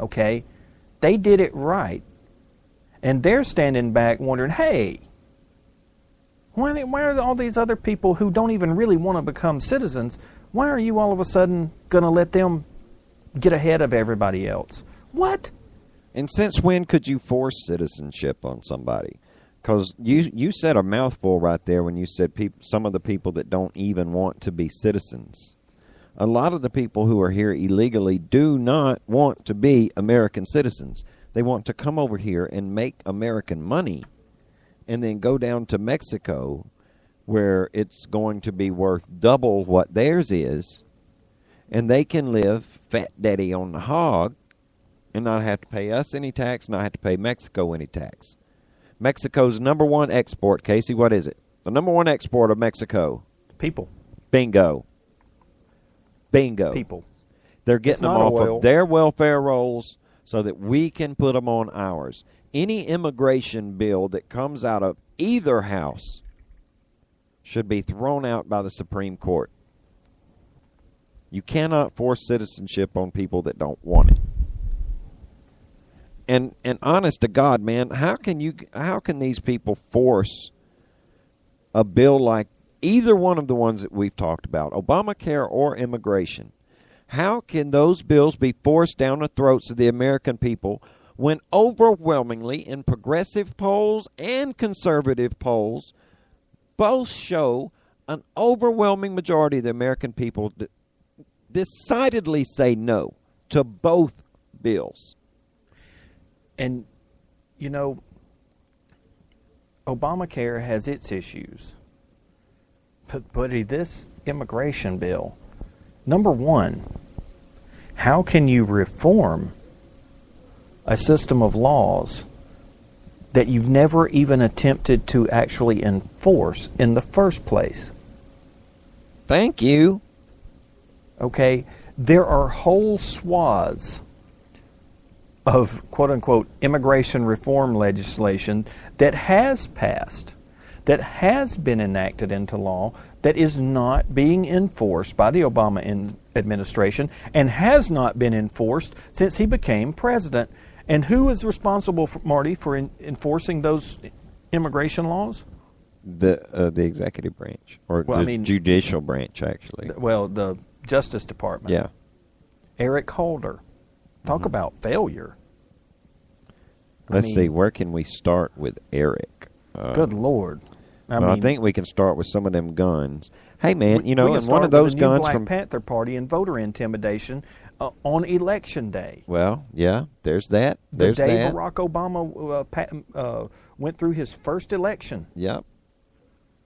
okay? They did it right. And they're standing back wondering, hey, why are all these other people who don't even really want to become citizens, why are you all of a sudden going to let them get ahead of everybody else? What? And since when could you force citizenship on somebody? Because you said a mouthful right there when you said some of the people that don't even want to be citizens. A lot of the people who are here illegally do not want to be American citizens. They want to come over here and make American money and then go down to Mexico where it's going to be worth double what theirs is, and they can live fat daddy on the hog and not have to pay us any tax, not have to pay Mexico any tax. Mexico's number one export, Casey, what is it? The number one export of Mexico? People. Bingo. People. They're getting them off of their welfare rolls so that we can put them on ours. Any immigration bill that comes out of either house should be thrown out by the Supreme Court. You cannot force citizenship on people that don't want it. And honest to God, man, how can these people force a bill like either one of the ones that we've talked about, Obamacare or immigration? How can those bills be forced down the throats of the American people when overwhelmingly in progressive polls and conservative polls both show an overwhelming majority of the American people decidedly say no to both bills? And, you know, Obamacare has its issues. But, buddy, this immigration bill, number one, how can you reform a system of laws that you've never even attempted to actually enforce in the first place? Thank you. Okay, there are whole swaths of quote-unquote immigration reform legislation that has passed, that has been enacted into law, that is not being enforced by the Obama administration and has not been enforced since he became president. And who is responsible, Marty, for enforcing those immigration laws? The executive branch, or judicial branch, actually. Well, the Justice Department. Yeah. Eric Holder. Talk about failure. Let's see, where can we start with Eric? Good Lord. I think we can start with some of them guns. Hey, man, we and one of those guns Black from Panther Party and voter intimidation on Election Day. Well, yeah, there's that. There's the day that. Barack Obama went through his first election. Yep.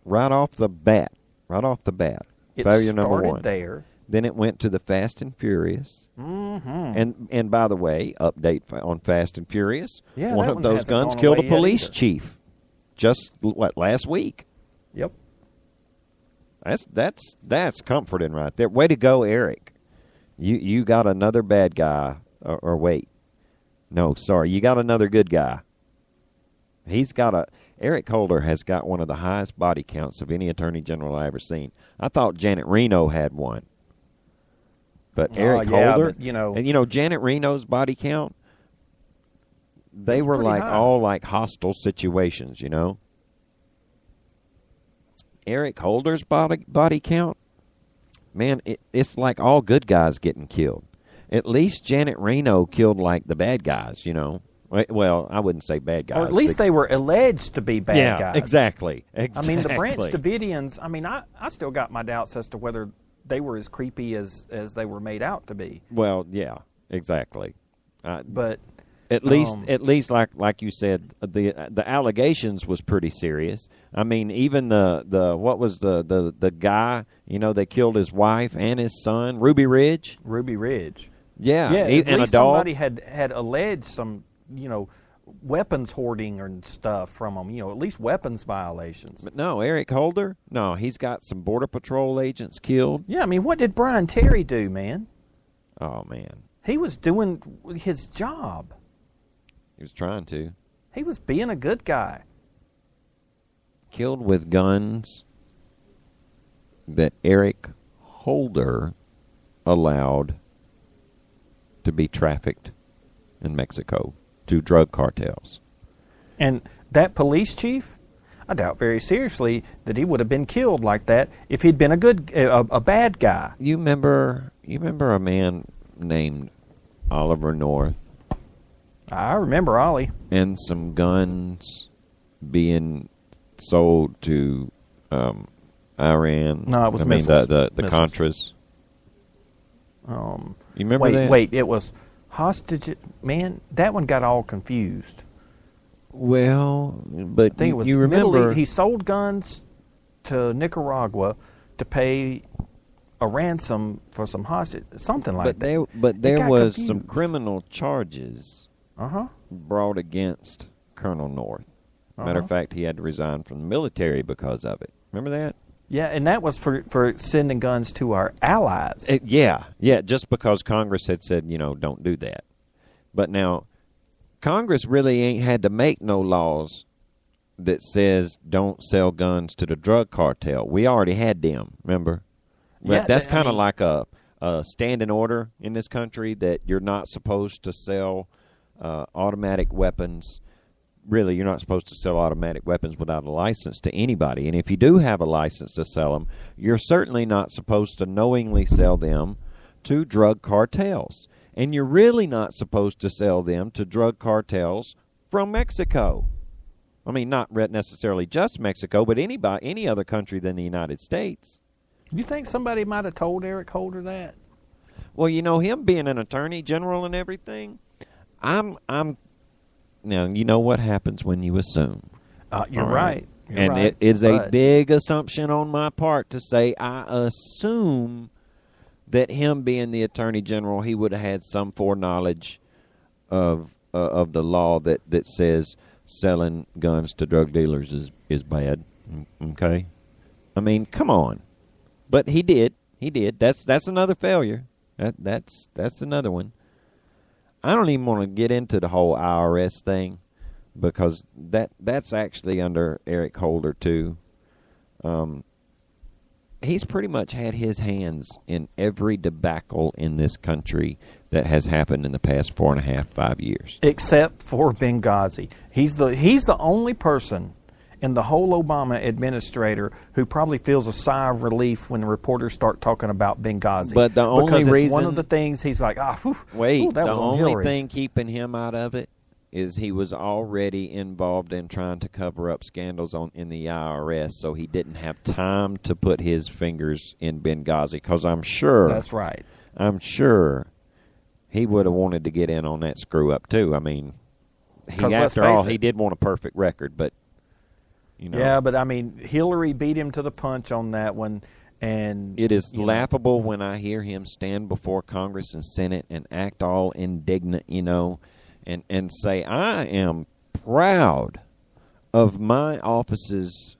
Right off the bat. Failure number one. It started there. Then it went to the Fast and Furious. Mm-hmm. And by the way, update on Fast and Furious. Yeah, one of those guns killed a police chief just, last week? Yep. That's comforting right there. Way to go, Eric. You got another bad guy. Or wait. No, sorry. You got another good guy. Eric Holder has got one of the highest body counts of any attorney general I ever seen. I thought Janet Reno had one. But Eric Holder, and Janet Reno's body count, they were all like hostile situations, Eric Holder's body count, man, it's like all good guys getting killed. At least Janet Reno killed like the bad guys, Well, I wouldn't say bad guys. Or at least they were alleged to be bad guys. Yeah, exactly. I mean, the Branch Davidians, I still got my doubts as to whether they were as creepy as they were made out to be. Well, yeah, exactly. But at least like you said, the allegations was pretty serious. I mean, even the what was the guy, they killed his wife and his son, Ruby Ridge. Yeah, at and least a dog. Somebody had alleged some, weapons hoarding and stuff from them, at least weapons violations. But no, Eric Holder, no, he's got some Border Patrol agents killed. Yeah, what did Brian Terry do, man? Oh, man. He was doing his job. He was trying to. He was being a good guy. Killed with guns that Eric Holder allowed to be trafficked in Mexico to drug cartels. And that police chief, I doubt very seriously that he would have been killed like that if he'd been a bad guy. You remember a man named Oliver North? I remember Ollie. And some guns being sold to Iran. No, it was missiles. The Missiles. Contras. You remember wait, that? Wait, it was hostage. Man, that one got all confused. Well, but I think it was you remember he sold guns to Nicaragua to pay a ransom for some hostage, something like that. But there was confused. some criminal charges Uh-huh. brought against Colonel North. Matter of Uh-huh. fact, he had to resign from the military because of it. Remember that? Yeah, and that was for sending guns to our allies. Yeah, just because Congress had said, don't do that. But now, Congress really ain't had to make no laws that says don't sell guns to the drug cartel. We already had them, remember? Yeah, That's kind of like a standing order in this country that you're not supposed to sell automatic weapons. Really, you're not supposed to sell automatic weapons without a license to anybody. And if you do have a license to sell them, you're certainly not supposed to knowingly sell them to drug cartels. And you're really not supposed to sell them to drug cartels from Mexico. I mean, not necessarily just Mexico, but any other country than the United States. You think somebody might have told Eric Holder that? Well, him being an attorney general and everything, now, you know what happens when you assume. You're right. And it is a big assumption on my part to say I assume that him being the attorney general, he would have had some foreknowledge of the law that says selling guns to drug dealers is bad. Okay? I mean, come on. But he did. He did. That's another failure. That's another one. I don't even want to get into the whole IRS thing because that's actually under Eric Holder too. He's pretty much had his hands in every debacle in this country that has happened in the past 4.5-5 years. Except for Benghazi. He's the only person in the whole Obama administrator who probably feels a sigh of relief when the reporters start talking about Benghazi. But the only reason, one of the things he's like, that the was only thing keeping him out of it is he was already involved in trying to cover up scandals in the IRS, so he didn't have time to put his fingers in Benghazi. Because I'm sure that's right. I'm sure he would have wanted to get in on that screw up too. I mean, after all, he did want a perfect record, but. Yeah, but I mean, Hillary beat him to the punch on that one, and it is laughable when I hear him stand before Congress and Senate and act all indignant, and say, "I am proud of my office's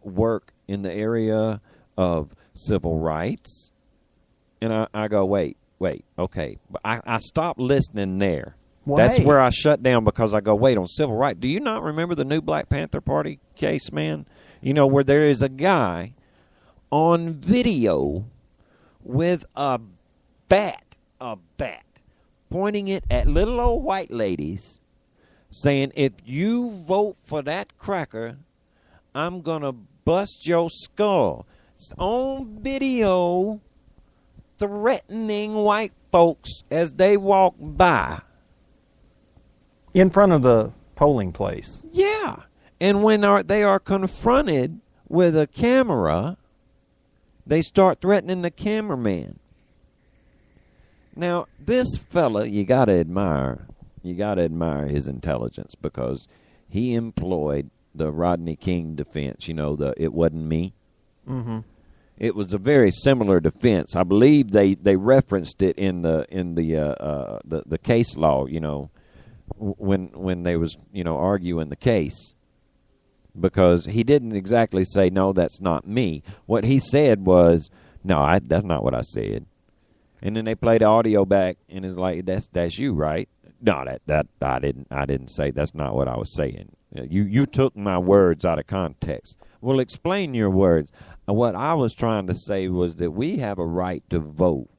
work in the area of civil rights," and I go, wait, okay, but I stopped listening there. Well, that's where I shut down because I go, wait, on civil rights. Do you not remember the new Black Panther Party case, man? Where there is a guy on video with a bat, pointing it at little old white ladies, saying, if you vote for that cracker, I'm going to bust your skull. It's on video threatening white folks as they walk by. In front of the polling place. Yeah. And when they are confronted with a camera, they start threatening the cameraman. Now, this fella, you got to admire his intelligence because he employed the Rodney King defense, it wasn't me. Mm-hmm. It was a very similar defense. I believe they referenced it in the case law, when they was arguing the case, because he didn't exactly say, no, that's not me. What he said was, no, that's not what I said. And then they played the audio back and it's like, that's you, right? No, that I didn't say. That's not what I was saying. You took my words out of context. Well, explain your words. What I was trying to say was that we have a right to vote.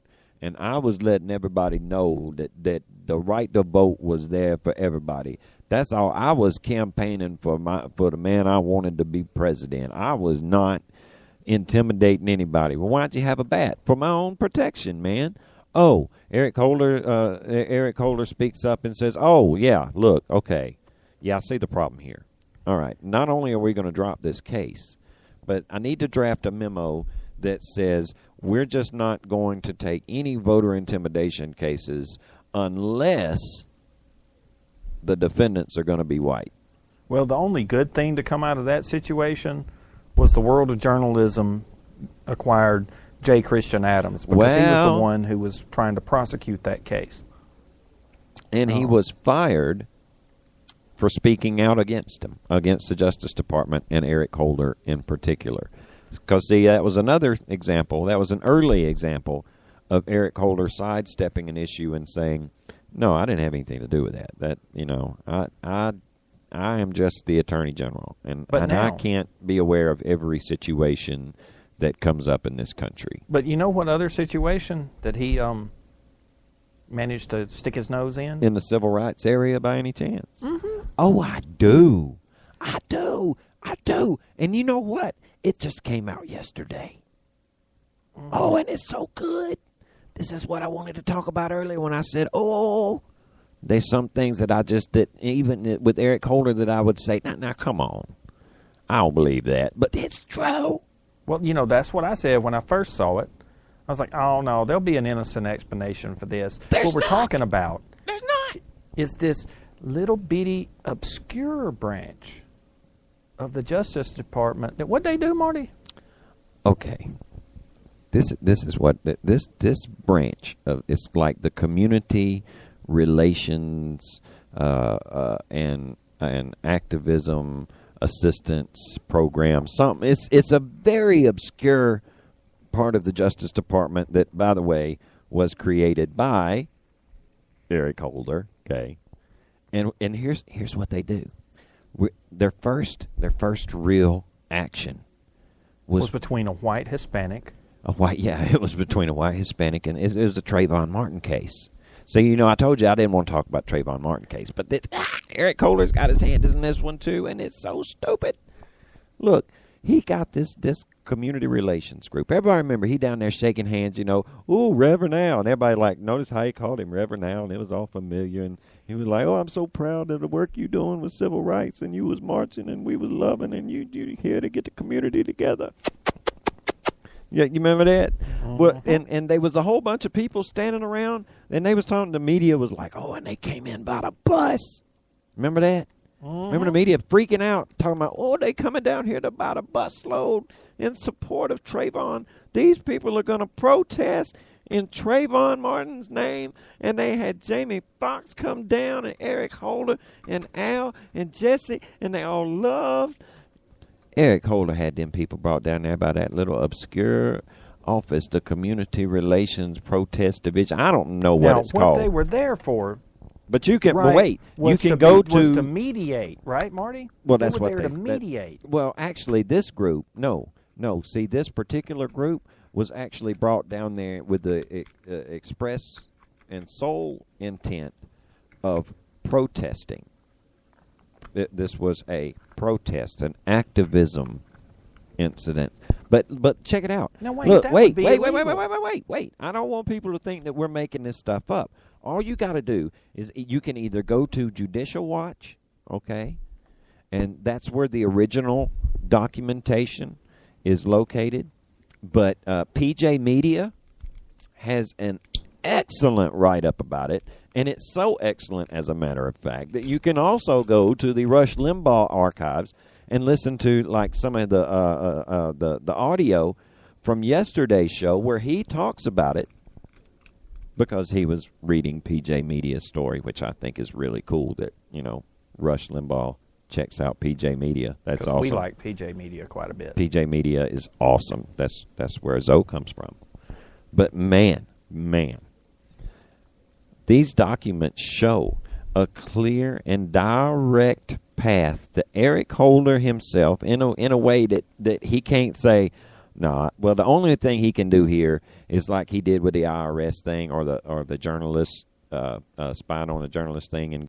and I was letting everybody know that the right to vote was there for everybody. That's all. I was campaigning for the man I wanted to be president. I was not intimidating anybody. Well, why don't you have a bat? For my own protection, man. Oh, Eric Holder speaks up and says, "Oh, yeah, look, okay. Yeah, I see the problem here. All right, not only are we going to drop this case, but I need to draft a memo that says we're just not going to take any voter intimidation cases unless the defendants are going to be white." Well, the only good thing to come out of that situation was the world of journalism acquired J. Christian Adams, because he was the one who was trying to prosecute that case. And he was fired for speaking out against him, against the Justice Department and Eric Holder in particular. Because, see, that was another example. That was an early example of Eric Holder sidestepping an issue and saying, "No, I didn't have anything to do with that. That, I am just the Attorney General, and I can't be aware of every situation that comes up in this country." But you know what other situation that he managed to stick his nose in? In the civil rights area, by any chance? Mm-hmm. Oh, I do. And you know what? It just came out yesterday. Mm-hmm. Oh, and it's so good. This is what I wanted to talk about earlier when I said, there's some things that even with Eric Holder, that I would say, now, come on. I don't believe that, but it's true. Well, that's what I said when I first saw it. I was like, oh, no, there'll be an innocent explanation for this. There's what we're not. talking about There's not. is this little bitty obscure branch of the Justice Department. What'd they do, Marty? Okay. This is what this branch of, it's like the community relations and activism assistance program. Something. It's a very obscure part of the Justice Department that, by the way, was created by Eric Holder. Okay, and here's what they do. Their first real action was between a white Hispanic. It was between a white Hispanic, and it was the Trayvon Martin case. So, I told you I didn't want to talk about Trayvon Martin case, but Eric Holder's got his hand in this one too, and it's so stupid. Look, he got this community relations group. Everybody remember he down there shaking hands, ooh, Reverend Al, and everybody notice how he called him Reverend Al, and it was all familiar, and he was like, "Oh, I'm so proud of the work you doing with civil rights, and you was marching, and we was loving, and you here to get the community together." Yeah, you remember that? Mm-hmm. Well, and there was a whole bunch of people standing around, and they was talking. The media was like, "Oh," and they came in by the bus. Remember that? Mm-hmm. Remember the media freaking out, talking about, "Oh, they coming down here to about a busload in support of Trayvon. These people are going to protest in Trayvon Martin's name." And they had Jamie Foxx come down, and Eric Holder, and Al, and Jesse, and they all loved. Eric Holder had them people brought down there by that little obscure office, the Community Relations Protest Division. I don't know what it's called. What they were there for. But you can right, you can go to was to mediate, right, Marty? Well, that's what they were there to mediate. Well, actually, this group, no. See, this particular group was actually brought down there with the express and sole intent of protesting. This was a protest, an activism incident. But check it out. No, wait, look, wait. I don't want people to think that we're making this stuff up. All you got to do is you can either go to Judicial Watch, okay, and that's where the original documentation is located. But PJ Media has an excellent write-up about it, and it's so excellent, as a matter of fact, that you can also go to the Rush Limbaugh archives and listen to some of the audio from yesterday's show where he talks about it, because he was reading PJ Media's story, which I think is really cool that Rush Limbaugh checks out PJ Media. That's awesome. We like PJ Media quite a bit. PJ Media is awesome. That's where Zoe comes from. But man, these documents show a clear and direct path to Eric Holder himself in a way that he can't say, No, well, the only thing he can do here is like he did with the IRS thing or the journalist spying on the journalist thing